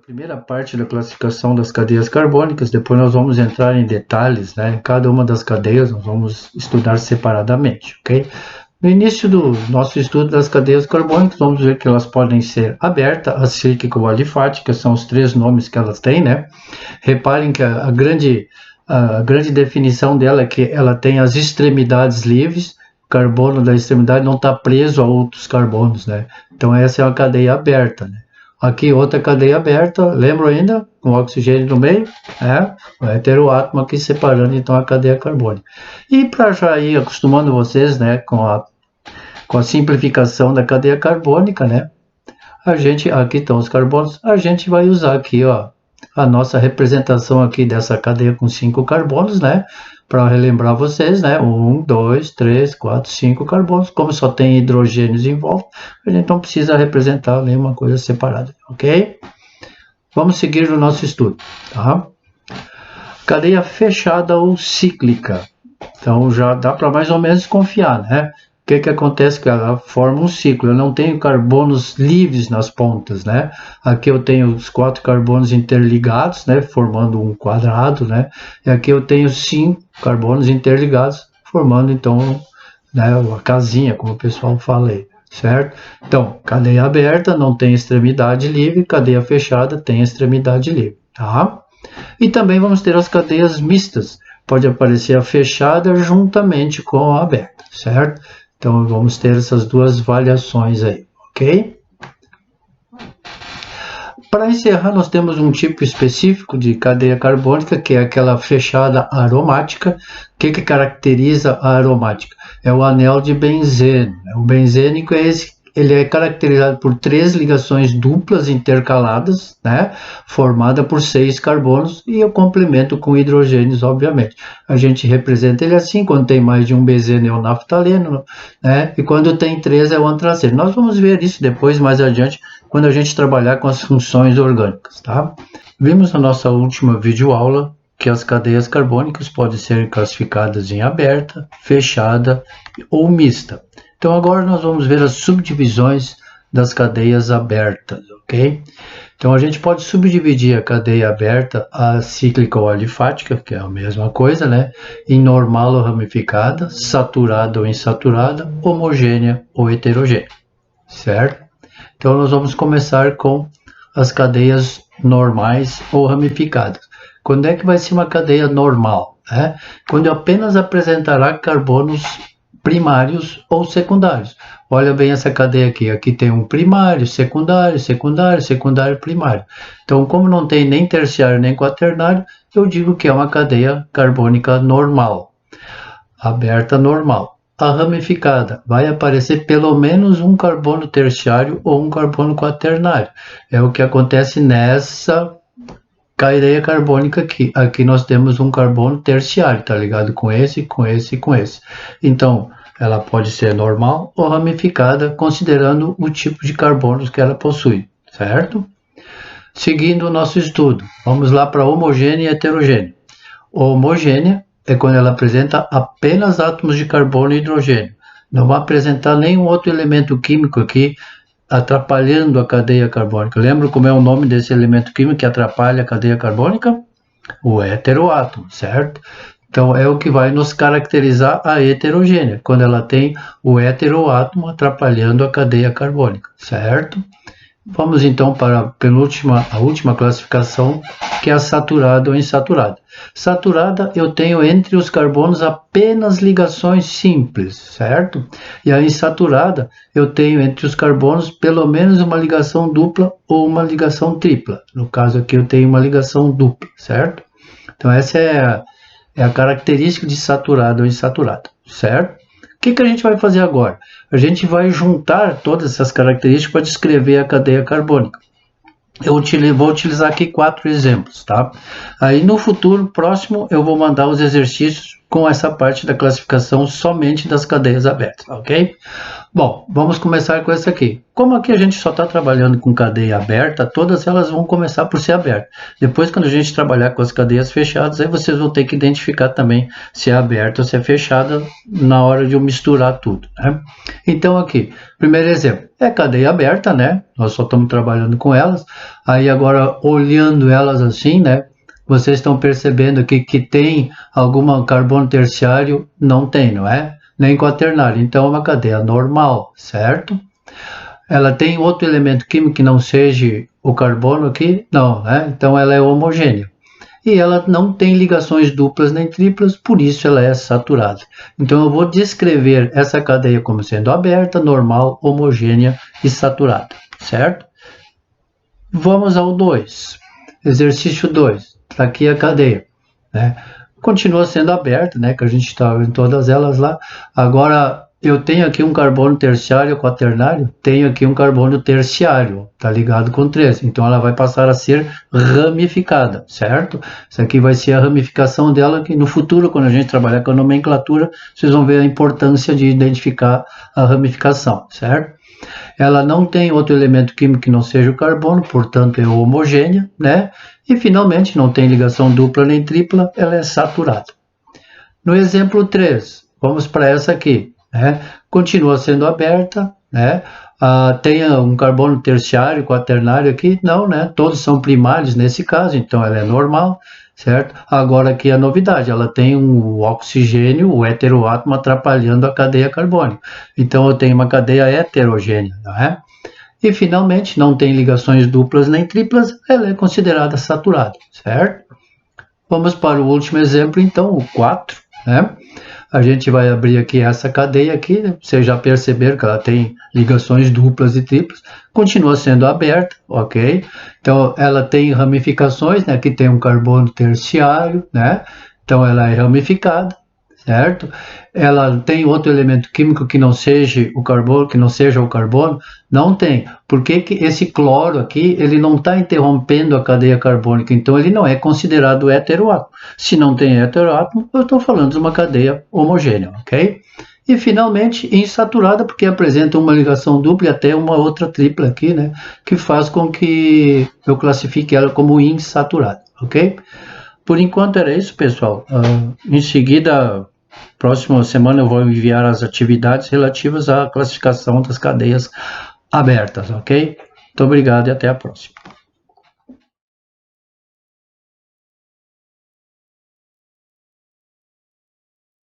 primeira parte da classificação das cadeias carbônicas, depois nós vamos entrar em detalhes, né? Cada uma das cadeias nós vamos estudar separadamente, ok? No início do nosso estudo das cadeias carbônicas, vamos ver que elas podem ser abertas, acíclica ou alifática, são os três nomes que elas têm, né? Reparem que a grande definição dela é que ela tem as extremidades livres, o carbono da extremidade não está preso a outros carbonos, né? Então essa é uma cadeia aberta, né? Aqui outra cadeia aberta, lembra ainda? Com oxigênio no meio, o heteroátomo aqui separando então a cadeia carbônica. E para já ir acostumando vocês, né, com a simplificação da cadeia carbônica, né, aqui estão os carbonos, a gente vai usar aqui, ó, a nossa representação aqui dessa cadeia com 5 carbonos, né, para relembrar vocês, né, 1, 2, 3, 4, 5 carbonos, como só tem hidrogênios em volta, a gente não precisa representar nenhuma coisa separada, ok? Vamos seguir no nosso estudo, tá? Cadeia fechada ou cíclica, então já dá para mais ou menos confiar, né? O que acontece? Que ela forma um ciclo, eu não tenho carbonos livres nas pontas, né? Aqui eu tenho os 4 carbonos interligados, né? Formando um quadrado, né? E aqui eu tenho 5 carbonos interligados, formando então, né, uma casinha, como o pessoal fala aí, certo? Então, cadeia aberta não tem extremidade livre, cadeia fechada tem extremidade livre, tá? E também vamos ter as cadeias mistas, pode aparecer a fechada juntamente com a aberta, certo? Então, vamos ter essas duas variações aí, ok? Para encerrar, nós temos um tipo específico de cadeia carbônica, que é aquela fechada aromática. O que caracteriza a aromática? É o anel de benzeno. O benzênico é esse. Ele é caracterizado por 3 ligações duplas intercaladas, né, formada por 6 carbonos, e eu complemento com hidrogênios, obviamente. A gente representa ele assim, quando tem mais de um benzeno é o naftaleno, né, e quando tem 3 é o antraceno. Nós vamos ver isso depois, mais adiante, quando a gente trabalhar com as funções orgânicas, tá? Vimos na nossa última videoaula que as cadeias carbônicas podem ser classificadas em aberta, fechada ou mista. Então agora nós vamos ver as subdivisões das cadeias abertas, ok? Então a gente pode subdividir a cadeia aberta, a cíclica ou alifática, que é a mesma coisa, né? Em normal ou ramificada, saturada ou insaturada, homogênea ou heterogênea, certo? Então nós vamos começar com as cadeias normais ou ramificadas. Quando é que vai ser uma cadeia normal? Né? Quando apenas apresentará carbonos primários ou secundários. Olha bem essa cadeia aqui. Aqui tem um primário, secundário, secundário, secundário, primário. Então, como não tem nem terciário nem quaternário, eu digo que é uma cadeia carbônica normal, aberta normal. A ramificada vai aparecer pelo menos um carbono terciário ou um carbono quaternário. É o que acontece nessa cadeia carbônica aqui. Aqui nós temos um carbono terciário, tá ligado com esse, com esse e com esse. Então, ela pode ser normal ou ramificada, considerando o tipo de carbonos que ela possui, certo? Seguindo o nosso estudo, vamos lá para homogênea e heterogênea. Homogênea é quando ela apresenta apenas átomos de carbono e hidrogênio. Não vai apresentar nenhum outro elemento químico aqui, atrapalhando a cadeia carbônica. Lembra como é o nome desse elemento químico que atrapalha a cadeia carbônica? O heteroátomo, certo? Então é o que vai nos caracterizar a heterogênea, quando ela tem o heteroátomo atrapalhando a cadeia carbônica, certo? Vamos então para a última classificação, que é a saturada ou insaturada. Saturada, eu tenho entre os carbonos apenas ligações simples, certo? E a insaturada, eu tenho entre os carbonos pelo menos uma ligação dupla ou uma ligação tripla. No caso aqui eu tenho uma ligação dupla, certo? Então essa é a característica de saturada ou insaturada, certo? O que a gente vai fazer agora? A gente vai juntar todas essas características para descrever a cadeia carbônica. Eu vou utilizar aqui 4 exemplos, tá? Aí no futuro próximo eu vou mandar os exercícios com essa parte da classificação somente das cadeias abertas, ok? Bom, vamos começar com essa aqui. Como aqui a gente só está trabalhando com cadeia aberta, todas elas vão começar por ser abertas. Depois, quando a gente trabalhar com as cadeias fechadas, aí vocês vão ter que identificar também se é aberta ou se é fechada na hora de eu misturar tudo, né? Então aqui, primeiro exemplo, é cadeia aberta, né? Nós só estamos trabalhando com elas. Aí agora, olhando elas assim, né? Vocês estão percebendo aqui que tem algum carbono terciário? Não tem, não é? Nem quaternário. Então é uma cadeia normal, certo? Ela tem outro elemento químico que não seja o carbono aqui? Não, né? Então ela é homogênea. E ela não tem ligações duplas nem triplas, por isso ela é saturada. Então eu vou descrever essa cadeia como sendo aberta, normal, homogênea e saturada, certo? Vamos ao 2. Exercício 2. Está aqui a cadeia, né? Continua sendo aberta, né? Que a gente está vendo todas elas lá. Agora eu tenho aqui um carbono terciário quaternário, tenho aqui um carbono terciário, tá ligado com 3. Então ela vai passar a ser ramificada, certo? Isso aqui vai ser a ramificação dela, que no futuro, quando a gente trabalhar com a nomenclatura, vocês vão ver a importância de identificar a ramificação, certo? Ela não tem outro elemento químico que não seja o carbono, portanto é homogênea, né? E finalmente não tem ligação dupla nem tripla, ela é saturada. No exemplo 3, vamos para essa aqui, né? Continua sendo aberta, né? Tem um carbono terciário, quaternário aqui? Não, né? Todos são primários nesse caso, então ela é normal, certo? Agora aqui a novidade, ela tem um oxigênio, o heteroátomo atrapalhando a cadeia carbônica. Então eu tenho uma cadeia heterogênea, não é? E finalmente não tem ligações duplas nem triplas, ela é considerada saturada, certo? Vamos para o último exemplo, então, o 4, né? A gente vai abrir aqui essa cadeia aqui, né? Vocês já perceberam que ela tem ligações duplas e triplas, continua sendo aberta, ok? Então ela tem ramificações, né? Aqui tem um carbono terciário, né? Então ela é ramificada, certo? Ela tem outro elemento químico que não seja o carbono, não tem. Por que esse cloro aqui, ele não está interrompendo a cadeia carbônica, então ele não é considerado heteroátomo. Se não tem heteroátomo, eu estou falando de uma cadeia homogênea, ok? E finalmente, insaturada, porque apresenta uma ligação dupla e até uma outra tripla aqui, né? Que faz com que eu classifique ela como insaturada, ok? Por enquanto era isso, pessoal. Em seguida, próxima semana eu vou enviar as atividades relativas à classificação das cadeias abertas, ok? Muito obrigado e até a próxima.